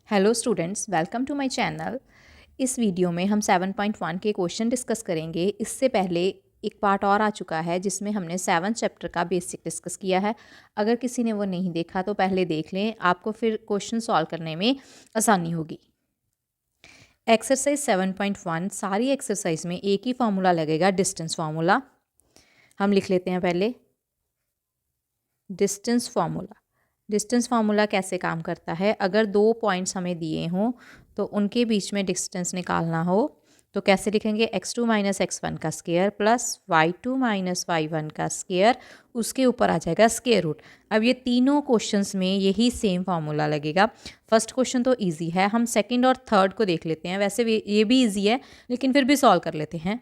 Hello students, welcome to my channel. इस video में हम 7.1 के क्वेश्चन डिस्कस करेंगे। इससे पहले एक पार्ट और आ चुका है जिसमें हमने 7th चैप्टर का बेसिक डिस्कस किया है। अगर किसी ने वो नहीं देखा तो पहले देख लें, आपको फिर क्वेश्चन सॉल्व करने में आसानी होगी। एक्सरसाइज 7.1 सारी एक्सरसाइज में एक ही फार्मूला लगेगा, डिस्टेंस फार्मूला। हम लिख लेते हैं पहले डिस्टेंस फार्मूला। डिस्टेंस फार्मूला कैसे काम करता है, अगर दो पॉइंट्स हमें दिए हों तो उनके बीच में डिस्टेंस निकालना हो तो कैसे लिखेंगे, x2 माइनस x1 का square plus y2 minus y1 का स्क्वायर, उसके ऊपर आ जाएगा स्क्वायर रूट। अब ये तीनों क्वेश्चंस में यही सेम फार्मूला लगेगा। फर्स्ट क्वेश्चन तो इजी है, हम सेकंड और थर्ड को देख लेते हैं। वैसे ये भी इजी है लेकिन फिर भी सॉल्व कर लेते हैं।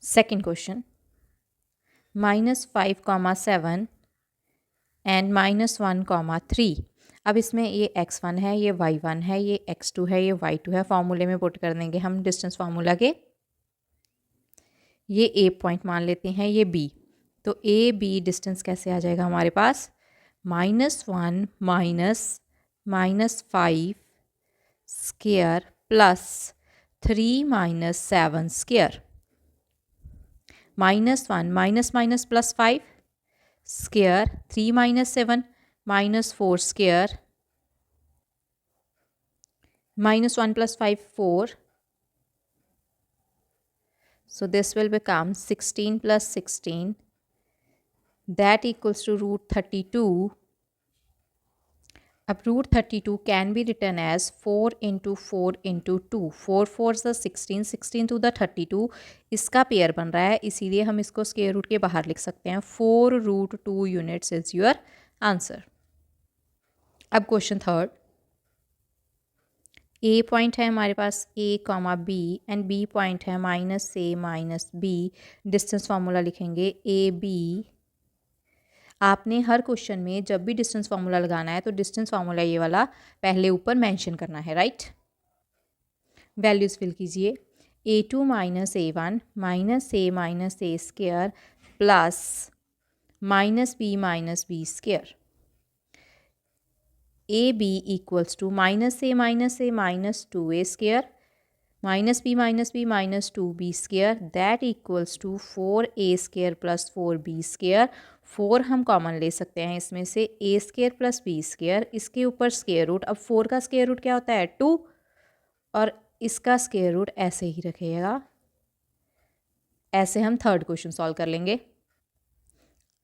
Second question, -5, 7 and -1, 3। अब इसमें ये x1 है, ये y1 है, ये x2 है, ये y2 है। फॉर्मूले में पुट कर देंगे हम डिस्टेंस फार्मूला के। ये a पॉइंट मान लेते हैं, ये b। तो a b डिस्टेंस कैसे आ जाएगा हमारे पास, -1 -5 square plus 3 -7 square. -1 minus minus plus 5 square, 3 -7 -4 square, -1 + 5 4, so this will become 16 + 16, that equals to √32. अब √32 can be written as 4 × 4 × 2, 4 4 16, 16 to the 32, इसका पेयर बन रहा है, इसीलिए हम इसको स्क्वायर रूट के बाहर लिख सकते हैं। 4√2 यूनिट्स इज योर आंसर। अब क्वेश्चन थर्ड, ए पॉइंट है हमारे पास a, b and b point है -a -b। डिस्टेंस फार्मूला लिखेंगे ए बी। आपने हर क्वेश्चन में जब भी डिस्टेंस फार्मूला लगाना है तो डिस्टेंस फार्मूला ये वाला पहले ऊपर मेंशन करना है, राइट। वैल्यूज फिल कीजिए, a2 -a1 -a square plus -b square. A B equals to -a -2a square -b -2b square, that equals to 4a square plus 4b square. 4 हम common ले सकते हैं इसमें से, a square plus b square, इसके ऊपर square root. अब 4 का स्क्वायर रूट क्या होता है, 2, और इसका स्क्वायर रूट ऐसे ही रखिएगा। ऐसे हम थर्ड क्वेश्चन सॉल्व कर लेंगे।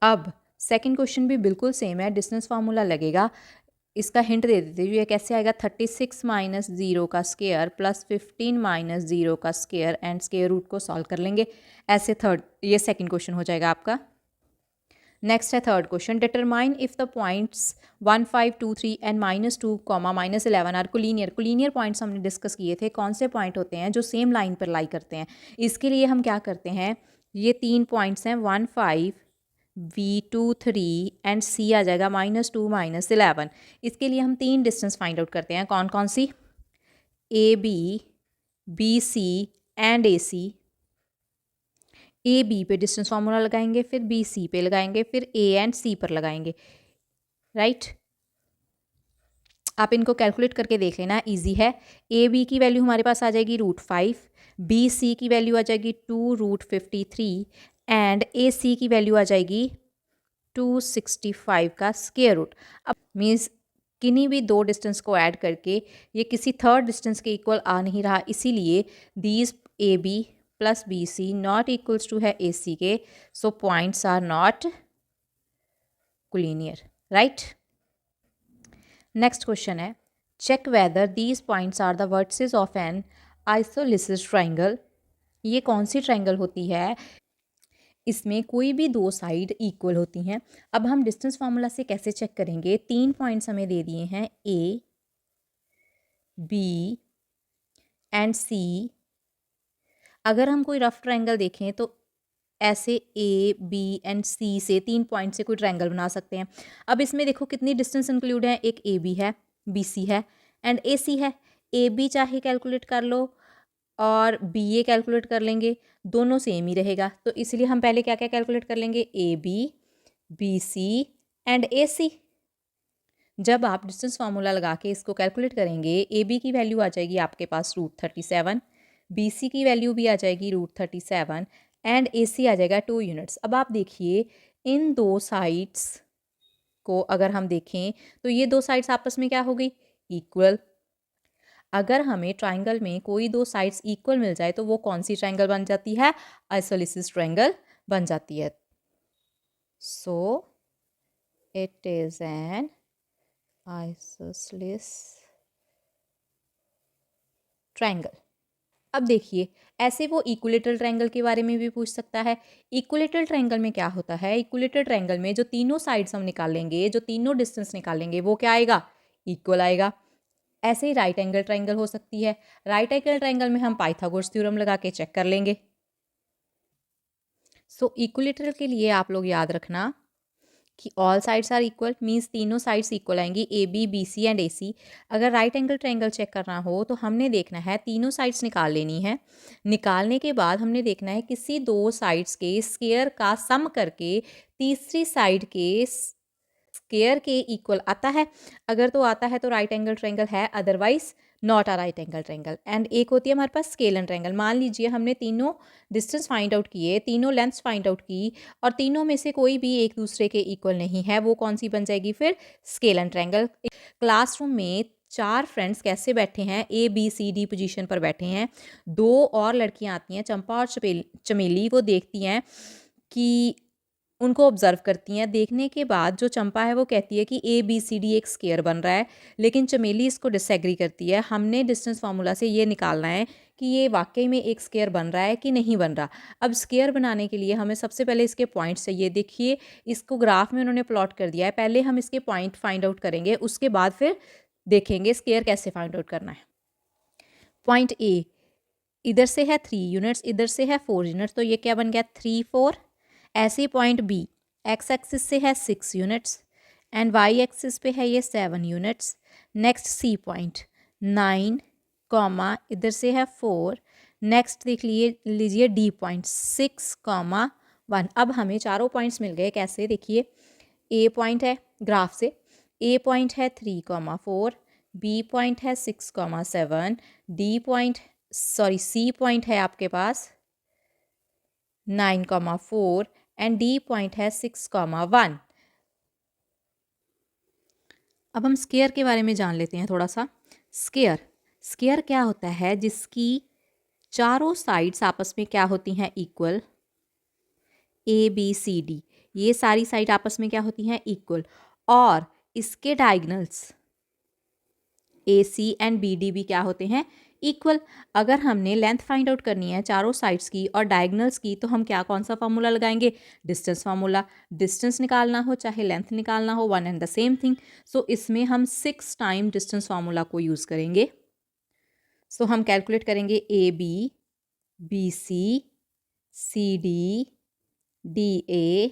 अब सेकंड क्वेश्चन भी बिल्कुल सेम है, डिस्टेंस फार्मूला लगेगा। इसका हिंट दे देते हैं, ये कैसे आएगा, 36 - 0 का स्क्वायर प्लस 15 - 0 का स्क्वायर एंड स्क्वायर रूट को सॉल्व कर लेंगे। ऐसे ये सेकंड क्वेश्चन हो जाएगा आपका। नेक्स्ट है third question, determine if the points 1 5 2 3 and -2, -11 are collinear. Collinear points हमने डिस्कस किए थे, कौन से पॉइंट होते हैं जो सेम लाइन पर लाई करते हैं। इसके लिए हम क्या करते हैं, ये 3 पॉइंट्स हैं 1 5 V2 3 एंड C आ जाएगा -2 -11। इसके लिए हम 3 डिस्टेंस फाइंड आउट करते हैं, कौन कौन सी, AB, BC and AC। AB पे डिस्टेंस फार्मूला लगाएंगे, फिर BC पे लगाएंगे, फिर A एंड C पर लगाएंगे, राइट। आप इनको कैलकुलेट करके देख लेना, इजी है। AB की वैल्यू हमारे पास आ जाएगी √5, BC की वैल्यू आ जाएगी 2√53 एंड AC की वैल्यू आ जाएगी 265 का स्क्वायर रूट। अब मीन्स किन्हीं भी दो डिस्टेंस को ऐड करके ये किसी थर्ड डिस्टेंस के इक्वल आ नहीं रहा, इसीलिए these AB plus BC not equals to है AC के, so points are not collinear, right. Next question है, check whether these points are the vertices of an isosceles triangle. ये कौन सी ट्राइंगल होती है, इसमें कोई भी दो साइड इक्वल होती हैं। अब हम डिस्टेंस फार्मूला से कैसे चेक करेंगे, 3 पॉइंट्स हमें दे दिए हैं A, B एंड C। अगर हम कोई रफ ट्रायंगल देखें तो ऐसे A, B एंड C से 3 पॉइंट से कोई ट्रायंगल बना सकते हैं। अब इसमें देखो कितनी डिस्टेंस इंक्लूड है, एक AB है, BC है एंड AC है। AB चाहे कैलकुलेट कर लो और BA कैलकुलेट कर लेंगे, दोनों सेम ही रहेगा। तो इसलिए हम पहले क्या क्या कैलकुलेट कर लेंगे, AB, BC एंड AC। जब आप डिस्टेंस फार्मूला लगा के इसको कैलकुलेट करेंगे, ए बी की वैल्यू आ जाएगी आपके पास √37, बी सी की वैल्यू भी आ जाएगी √37 एंड ए सी आ जाएगा 2 यूनिट्स। अब आप देखिए इन दो साइड्स को अगर हम देखें तो ये दो साइड्स आपस में क्या हो गई, इक्वल। अगर हमें ट्राइंगल में कोई दो साइड्स इक्वल मिल जाए तो वो कौन सी ट्राइंगल बन जाती है, आइसोलिसिस ट्राइंगल बन जाती है। So it is an isosceles triangle. अब देखिए ऐसे वो इक्विलेटरल ट्रायंगल के बारे में भी पूछ सकता है। इक्विलेटरल ट्रायंगल में क्या होता है, इक्विलेटरल ट्रायंगल में जो तीनों साइड्स हम निकालेंगे, जो तीनों डिस्टेंस निकालेंगे वो क्या आएगा, इक्वल आएगा। ऐसे ही राइट एंगल ट्रायंगल हो सकती है। राइट एंगल ट्रायंगल में हम पाइथागोरस थ्योरम लगा के चेक कर लेंगे। सो इक्विलेटरल के लिए आप लोग याद रखना कि all sides are equal means तीनों साइड्स इक्वल आएंगी, A B B C and A C. अगर राइट एंगल ट्रायंगल चेक करना हो तो हमने देखना है तीनों साइड्स निकाल लेनी है। निकालने के बाद हमने देखना है किसी दो साइड्स के स्क्वायर का सम करके तीसरी साइड के स्क्वायर के इक्वल आता है। अगर तो आता है तो राइट एंगल ट्रायंगल है, otherwise not a right angle triangle. And एक होती है हमारे पास स्केलन ट्रायंगल। मान लीजिए हमने तीनों डिस्टेंस फाइंड आउट किए, तीनों लेंथ्स फाइंड आउट की और तीनों में से कोई भी एक दूसरे के इक्वल नहीं है, वो कौन सी बन जाएगी फिर, स्केलन ट्रायंगल। क्लासरूम में 4 फ्रेंड्स कैसे बैठे हैं, A B C D position पर बैठे हैं। 2 और लड़कियां आती हैं, चंपा और चमेली। वो देखती हैं कि उनको ऑब्जर्व करती हैं। देखने के बाद जो चंपा है वो कहती है कि ए बी सी डी एक स्क्वायर बन रहा है, लेकिन चमेली इसको डिसएग्री करती है। हमने डिस्टेंस फार्मूला से ये निकालना है कि ये वाकई में एक स्क्वायर बन रहा है कि नहीं बन रहा। अब स्क्वायर बनाने के लिए हमें सबसे पहले इसके पॉइंट्स चाहिए। देखिए इसको ग्राफ में उन्होंने प्लॉट कर दिया है, पहले हम इसके पॉइंट फाइंड आउट करेंगे, उसके बाद फिर देखेंगे स्क्वायर कैसे फाइंड आउट करना है। पॉइंट ए, इधर से है 3 यूनिट्स, इधर से है 4 यूनिट्स, तो ये क्या बन गया 3 4। ऐसे ही पॉइंट बी, एक्स एक्सिस से है 6 यूनिट्स एंड वाई एक्सिस पे है ये 7 units. Next C point 9 comma इधर से है 4। नेक्स्ट देख लीजिए डी पॉइंट 6 कॉमा 1। अब हमें चारों पॉइंट्स मिल गए, कैसे देखिए, ए पॉइंट है ग्राफ से, ए पॉइंट है 3 कॉमा 4, बी पॉइंट है 6 comma 7, D point C point है आपके पास 9,4 एंड डी पॉइंट है 6,1। अब हम स्क्वायर के बारे में जान लेते हैं थोड़ा सा। स्क्वायर क्या होता है, जिसकी चारों साइड्स आपस में क्या होती हैं, equal. A B C D ये सारी साइड आपस में क्या होती हैं, इक्वल। और इसके diagonals A C and B D भी क्या होते हैं, इक्वल। अगर हमने लेंथ फाइंड आउट करनी है चारों साइड्स की और डायगनल्स की, तो हम क्या कौन सा फार्मूला लगाएंगे, डिस्टेंस फार्मूला। डिस्टेंस निकालना हो चाहे लेंथ निकालना हो, one and the same thing. So इसमें हम 6 टाइम डिस्टेंस फार्मूला को यूज़ करेंगे। सो हम कैलकुलेट करेंगे A B, B C, C D, D A.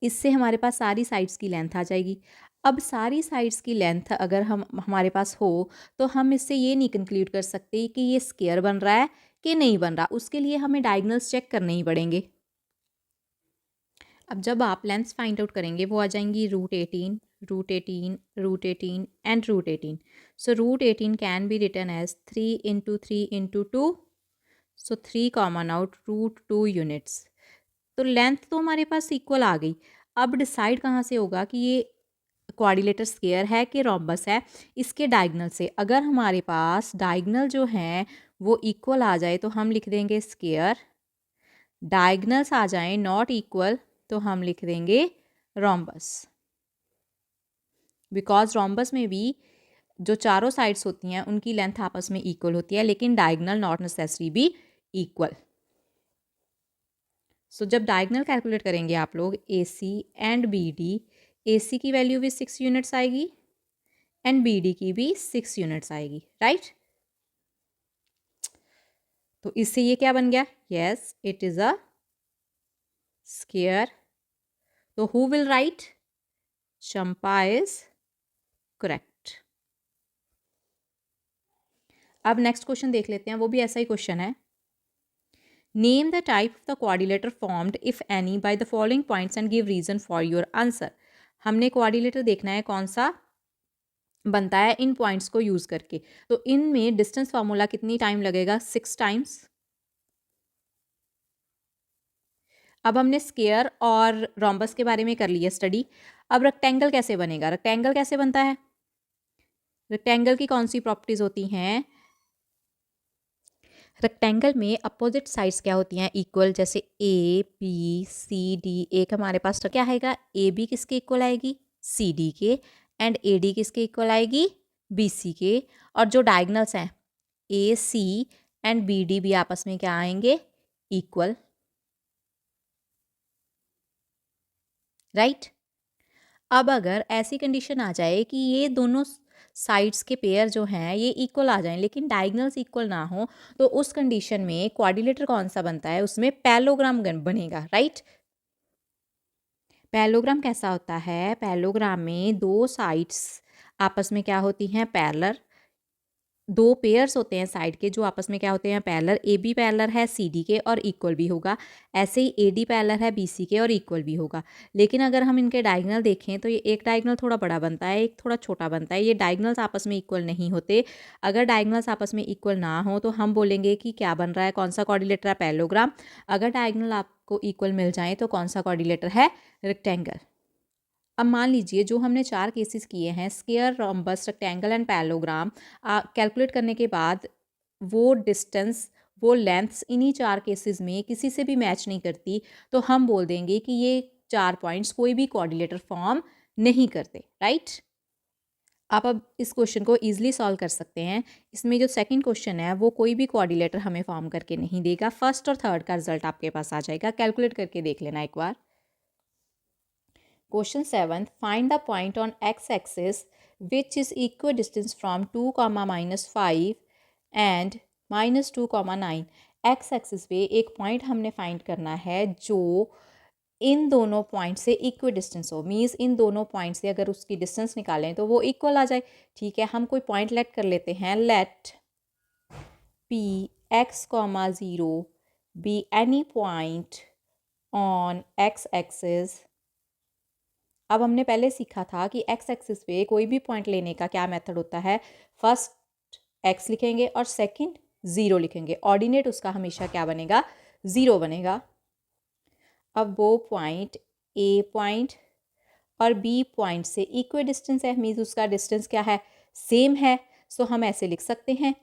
इससे हमारे पास सारी साइड्स की लेंथ आ जाएगी। अब सारी साइड्स की लेंथ अगर हम हमारे पास हो तो हम इससे ये नहीं कंक्लूड कर सकते कि ये स्क्वायर बन रहा है कि नहीं बन रहा, उसके लिए हमें डायगनल्स चेक करने ही पड़ेंगे। अब जब आप लेंथ्स फाइंड आउट करेंगे वो आ जाएंगी √18, √18, √18 and √18। So √18 can be written as 3 × 3 × 2। So 3 common out √2 units. तो लेंथ तो हमारे पास इक्वल आ गई। अब डिसाइड कहाँ से होगा कि ये क्वाड्रिलेटर स्क्वायर है कि रोम्बस है, इसके डायगनल से। अगर हमारे पास डायगनल जो हैं वो इक्वल आ जाए तो हम लिख देंगे स्क्वायर, डायगनल्स आ जाएं नॉट इक्वल तो हम लिख देंगे रोम्बस। बिकॉज रोम्बस में भी जो चारों साइड्स होती हैं उनकी लेंथ आपस में इक्वल होती है, लेकिन डायगनल नॉट नेसेसरी भी इक्वल। सो जब डायगनल कैलकुलेट करेंगे आप लोग ए सी एंड बी डी, ए सी की वैल्यू भी 6 यूनिट्स आएगी एंड बी डी की भी 6 यूनिट्स आएगी, राइट। तो इससे ये क्या बन गया, yes it is a square. तो who will write, Champa is correct. अब नेक्स्ट क्वेश्चन देख लेते हैं, वो भी ऐसा ही क्वेश्चन है। Name the type of the quadrilateral formed if any by the following points and give reason for your answer. हमने क्वाड्रिलेटर देखना है कौन सा बनता है इन पॉइंट्स को यूज करके। तो इनमें डिस्टेंस फार्मूला कितनी टाइम लगेगा, 6 टाइम्स। अब हमने स्क्वायर और रोम्बस के बारे में कर लिया स्टडी। अब रेक्टेंगल कैसे बनेगा, रेक्टेंगल कैसे बनता है, रेक्टेंगल की कौन सी प्रॉपर्टीज होती हैं, रेक्टेंगल में अपोजिट साइड्स क्या होती हैं, इक्वल। जैसे ए बी सी डी, एक हमारे पास तो क्या आएगा, ए बी किसके इक्वल आएगी, सी डी के, एंड ए डी किसके इक्वल आएगी, बी सी के। और जो डायगनल्स हैं ए सी एंड बी डी भी आपस में क्या आएंगे, इक्वल, राइट। अब अगर ऐसी कंडीशन आ जाए कि ये दोनों साइड्स के पेयर जो हैं ये इक्वल आ जाएं लेकिन डायगनल्स इक्वल ना हो, तो उस कंडीशन में क्वाड्रिलेटर कौन सा बनता है, उसमें पैरेललोग्राम बनेगा, राइट। पैरेललोग्राम कैसा होता है, पैरेललोग्राम में दो साइड्स आपस में क्या होती हैं, पैरेलल। दो पेयर्स होते हैं साइड के जो आपस में क्या होते हैं, पैरेलल। ए बी पैरेलल है सी डी के और इक्वल भी होगा, ऐसे ही ए डी पैरेलल है बी सी के और इक्वल भी होगा। लेकिन अगर हम इनके डायगनल देखें तो ये एक डायगनल थोड़ा बड़ा बनता है, एक थोड़ा छोटा बनता है, ये डायगनल्स आपस में इक्वल नहीं होते। अगर डायगनल्स आपस में इक्वल ना हो तो हम बोलेंगे कि क्या बन रहा है, कौन सा क्वाड्रिलेटर है, पैरेललोग्राम। अगर डायगनल आपको इक्वल मिल जाए तो कौन सा क्वाड्रिलेटर है, रेक्टेंगल। अब मान लीजिए जो हमने 4 केसेस किए हैं, square, rhombus, rectangle and parallelogram, calculate करने के बाद वो डिस्टेंस, वो लेंथ्स इन्हीं 4 केसेस में किसी से भी मैच नहीं करती, तो हम बोल देंगे कि ये 4 पॉइंट्स कोई भी कोऑर्डिनेटर फॉर्म नहीं करते, राइट। आप अब इस क्वेश्चन को ईजिली सॉल्व कर सकते हैं। इसमें जो सेकंड क्वेश्चन है वो कोई भी कोऑर्डिनेटर हमें फॉर्म करके नहीं देगा, फर्स्ट और थर्ड का रिजल्ट आपके पास आ जाएगा। कैलकुलेट करके देख लेना एक बार। Question 7. Find the point on x-axis which is equidistant from 2, -5 and -2, -9. X axis पे एक पॉइंट हमने फाइंड करना है जो इन दोनों पॉइंट से इक्वी डिस्टेंस हो, मीन्स इन दोनों पॉइंट से अगर उसकी डिस्टेंस निकालें तो वो इक्वल आ जाए। ठीक है, हम कोई पॉइंट लेट कर लेते हैं, let P X comma 0 be any point on X axis. अब हमने पहले सीखा था कि एक्स एक्सिस पे कोई भी पॉइंट लेने का क्या मेथड होता है, फर्स्ट एक्स लिखेंगे और सेकंड 0 लिखेंगे। ऑर्डिनेट उसका हमेशा क्या बनेगा, 0 बनेगा। अब वो पॉइंट ए पॉइंट और बी पॉइंट से इक्वी डिस्टेंस है, मीन्स उसका डिस्टेंस क्या है, सेम है। सो हम ऐसे लिख सकते हैं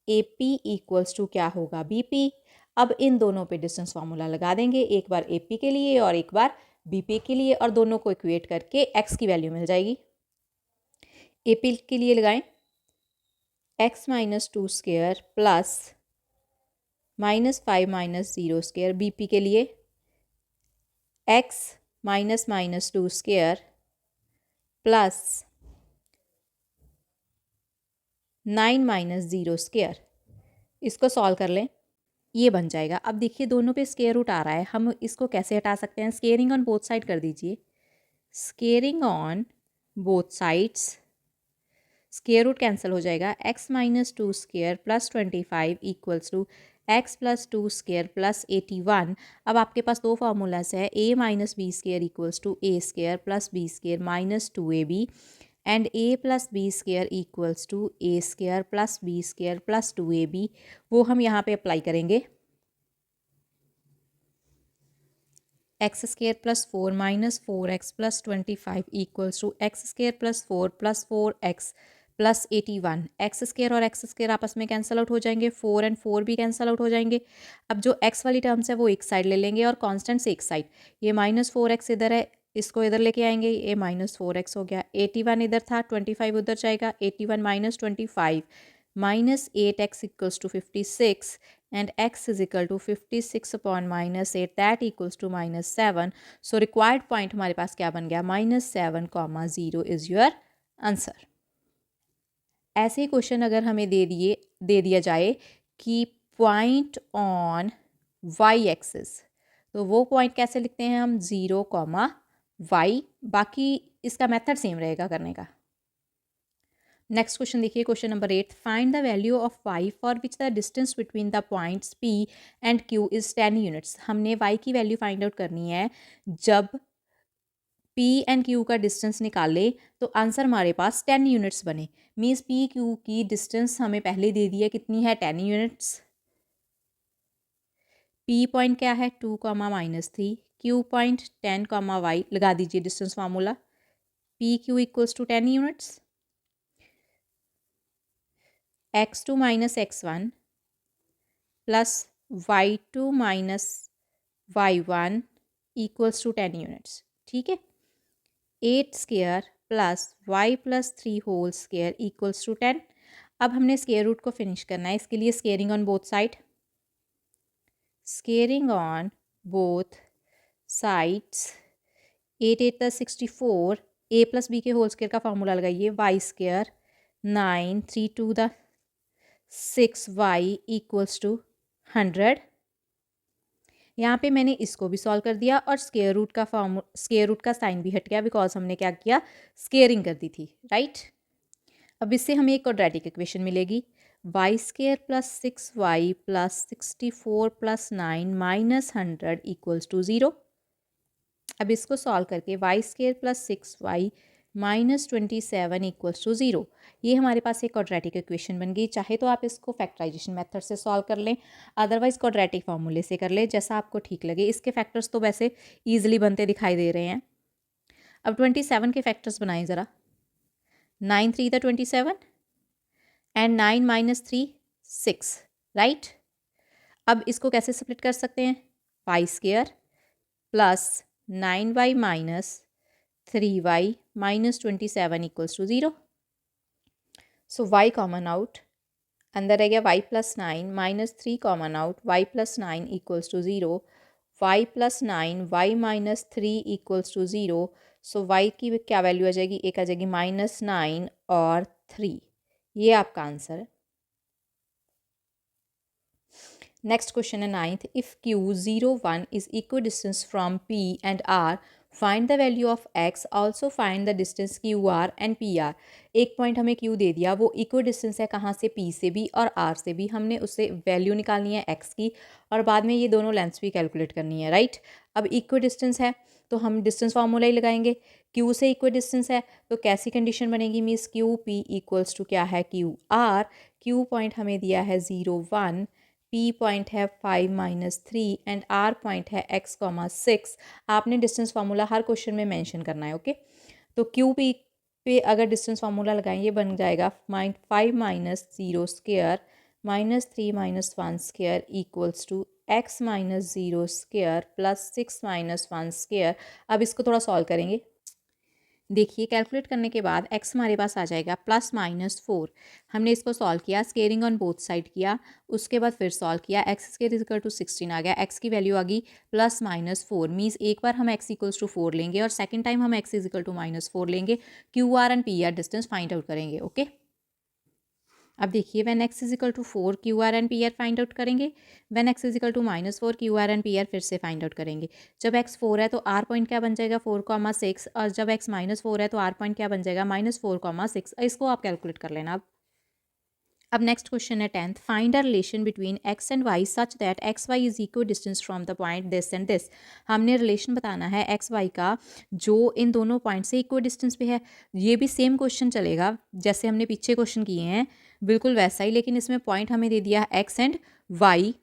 ए पी इक्वल्स टू क्या होगा, बी पी। अब इन दोनों पे डिस्टेंस फार्मूला लगा देंगे, एक बार ए पी के लिए और एक बार बीपी के लिए, और दोनों को इक्वेट करके एक्स की वैल्यू मिल जाएगी। एपी के लिए लगाएं x -2 square plus -5 -0 square. BP के लिए एक्स -2 स्क्वायर प्लस 9 -0 स्क्वायर। इसको सॉल्व कर लें, ये बन जाएगा। अब देखिए दोनों पे स्क्वायर रूट आ रहा है, हम इसको कैसे हटा सकते हैं, स्क्वेयरिंग ऑन बोथ साइड कर दीजिए। Squaring on both sides, square root cancel हो जाएगा। X -2 square plus 25 equals to X +2 square plus 81। अब आपके पास दो फार्मूलाज है, a - b square equals to a square plus b square -2ab and a + b square equals to a square plus b square plus 2ab। वो हम यहाँ पे apply करेंगे। X square plus 4 -4x plus 25 equals to X square plus 4 plus 4x plus 81। X square और X square आपस में cancel out हो जाएंगे, 4 एंड 4 भी कैंसिल आउट हो जाएंगे। अब जो एक्स वाली टर्म्स है वो एक साइड ले लेंगे और कांस्टेंट से एक साइड, ये -4x इधर है, इसको इधर लेके आएंगे, ये -4x हो गया। 81 इधर था, 25 उधर जाएगा, 81 - 25 -8x equals to 56 and x is equal to 56 upon -8 that equals to -7। so required point हमारे पास क्या बन गया, -7, 0 is your answer। ऐसे ही क्वेश्चन अगर हमें दे दिया जाए कि पॉइंट ऑन y एक्सिस, तो वो पॉइंट कैसे लिखते हैं हम, 0, y। बाकी इसका मेथड सेम रहेगा करने का। नेक्स्ट क्वेश्चन देखिए, question number 8, find the value of y for which the distance between the points p and q is 10 units. हमने y की वैल्यू फाइंड आउट करनी है जब p एंड q का डिस्टेंस निकाले तो आंसर हमारे पास 10 यूनिट्स बने। मीन्स p q की डिस्टेंस हमें पहले दे दी है, कितनी है, 10 यूनिट्स। p पॉइंट क्या है, 2 -3, q पॉइंट 10 y, लगा दीजिए distance formula, p q equals to 10 units. x2 - x1 plus y2 - y1 equals to 10 units. ठीक है, 8 square plus y plus 3 whole square equals to 10। अब हमने स्क्वायर रूट को finish करना है, इसके लिए squaring on both side, squaring on both sides. 8 8 + 64, a plus b के होल स्क्वायर का फार्मूला लगाइए, y square 9 3 2 the 6y equals to 100। यहाँ पे मैंने इसको भी सॉल्व कर दिया और स्क्वायर रूट का साइन भी हट गया, बिकॉज हमने क्या किया, स्क्वेयरिंग कर दी थी, राइट। अब इससे हमें एक क्वाड्रेटिक इक्वेशन मिलेगी, y square plus 6y plus 64 plus 9 minus 100 equals to 0। अब इसको सॉल्व करके y square plus 6y minus 27 equals to 0, ये हमारे पास एक क्वाड्रेटिक इक्वेशन बन गई। चाहे तो आप इसको फैक्टराइजेशन मेथड से सॉल्व कर लें, अदरवाइज क्वाड्रेटिक फार्मूले से कर लें, जैसा आपको ठीक लगे। इसके फैक्टर्स तो वैसे ईजिली बनते दिखाई दे रहे हैं। अब 27 के फैक्टर्स बनाएं ज़रा, 9 3 द 27 एंड 9 माइनस 3 6, राइट। अब इसको कैसे स्प्लिट कर सकते हैं, y square plus 9y minus 3y minus 27 equals to 0। So y common out, अंदर रह गया y plus 9 minus 3 common out, y plus 9 equals to 0, y plus 9 y minus 3 equals to 0। So y की क्या value आ जाएगी, एक आ जाएगी -9 और 3, ये आपका आंसर है। नेक्स्ट क्वेश्चन है 9th, if q 0 1 is equal distance from p and r, find the value of x, also find the distance Q R and P are. एक पॉइंट हमें q दे दिया, वो इक्व डिस्टेंस है कहाँ से, p से भी और r से भी। हमने उससे वैल्यू निकालनी है x की और बाद में ये दोनों लेंथ्स भी कैलकुलेट करनी है, राइट। अब इक्व डिस्टेंस है तो हम डिस्टेंस फार्मूला ही लगाएंगे, q से इक्व डिस्टेंस है तो कैसी कंडीशन बनेगी, means Q P equals to क्या है, क्यू आर। q पॉइंट हमें दिया है 0 1, P पॉइंट है 5 -3 एंड R पॉइंट है x, 6। आपने डिस्टेंस फार्मूला हर क्वेश्चन में मेंशन करना है, ओके। तो क्यू पे अगर डिस्टेंस फार्मूला लगाएं, ये बन जाएगा 5 - 0 square -3 - 1 square equals to x - 0 square plus 6 - 1 square. अब इसको थोड़ा सॉल्व करेंगे, देखिए कैलकुलेट करने के बाद x हमारे पास आ जाएगा +-4। हमने इसको सॉल्व किया, स्केयरिंग ऑन बोथ साइड किया, उसके बाद फिर सॉल्व किया, x स्क्वायर इक्वल टू 16 आ गया, x की वैल्यू आ गई +-4। मीन्स एक बार हम x इक्वल्स टू 4 लेंगे और सेकंड टाइम हम x इक्वल टू -4 लेंगे, Q R and P R distance find out करेंगे, ओके। अब देखिए when x is equal to 4 Q R and P R find out करेंगे, when x is equal to -4 Q R and P R फिर से find out करेंगे। जब x 4 है तो r पॉइंट क्या बन जाएगा, 4,6, और जब x -4 है तो r पॉइंट क्या बन जाएगा, -4,6। इसको आप कैलकुलेट कर लेना। अब नेक्स्ट क्वेश्चन है 10th, find a relation between x and y such that X Y is equal distance from the point this and this. हमने रिलेशन बताना है एक्स वाई का जो इन दोनों पॉइंट से इक्वल डिस्टेंस पे है। ये भी सेम क्वेश्चन चलेगा जैसे हमने पीछे क्वेश्चन किए हैं, बिल्कुल वैसा ही, लेकिन इसमें पॉइंट हमें दे दिया है X and Y.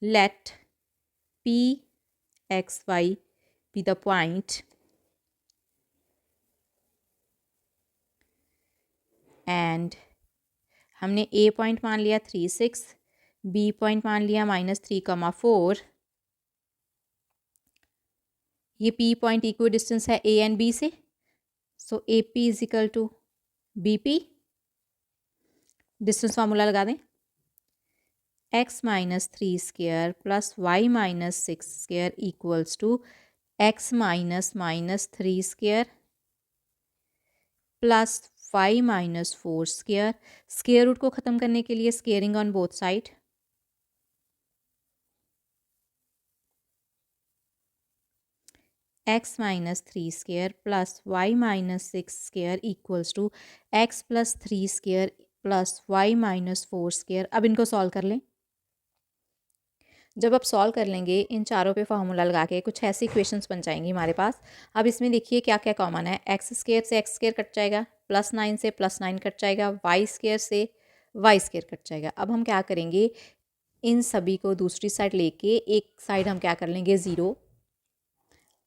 Let P X Y be the point and हमने ए पॉइंट मान लिया 3 6, बी पॉइंट मान लिया -3,4। ये पी पॉइंट इक्वल डिस्टेंस है ए एंड बी से, so A P is equal to B P. Distance formula लगा दें, x -3 square plus y -6 square equals to x -3 square plus y -4 square. Square root को ख़त्म करने के लिए squaring on both side, x minus 3 square plus Y minus 6 square equals to x plus 3 square plus Y minus 4 square. अब इनको solve कर लें। जब आप सॉल्व कर लेंगे इन चारों पे फार्मूला लगा के कुछ ऐसी इक्वेशंस बन जाएंगी हमारे पास। अब इसमें देखिए क्या क्या कॉमन है। एक्स स्क्वेयर से एक्स स्क्वेयर कट जाएगा, प्लस 9 से प्लस 9 कट जाएगा, वाई स्क्वेयर से वाई स्क्वेयर कट जाएगा। अब हम क्या करेंगे, इन सभी को दूसरी साइड लेके एक साइड हम क्या कर लेंगे, ज़ीरो।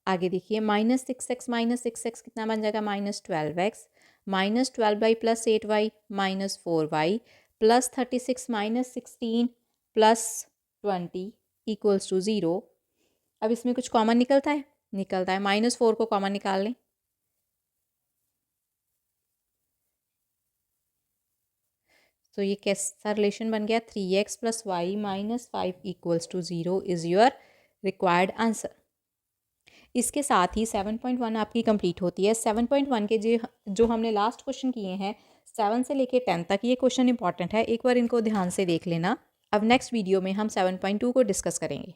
आगे देखिए माइनस सिक्स एक्स कितना बन जाएगा, -12x, -12y plus 8y minus 4y plus 36 minus 16 plus 20 equals to 0। अब इसमें कुछ कॉमन निकलता है, -4 को कॉमन निकाल लें। तो ये कैसा रिलेशन बन गया, 3x plus Y minus 5 equals to 0 is your required answer. इसके साथ ही 7.1 आपकी कंप्लीट होती है। 7.1 के जो हमने लास्ट क्वेश्चन किए हैं 7 से लेके 10 तक, ये क्वेश्चन इंपॉर्टेंट है, एक बार इनको ध्यान से देख लेना। अब नेक्स्ट वीडियो में हम 7.2 को डिस्कस करेंगे।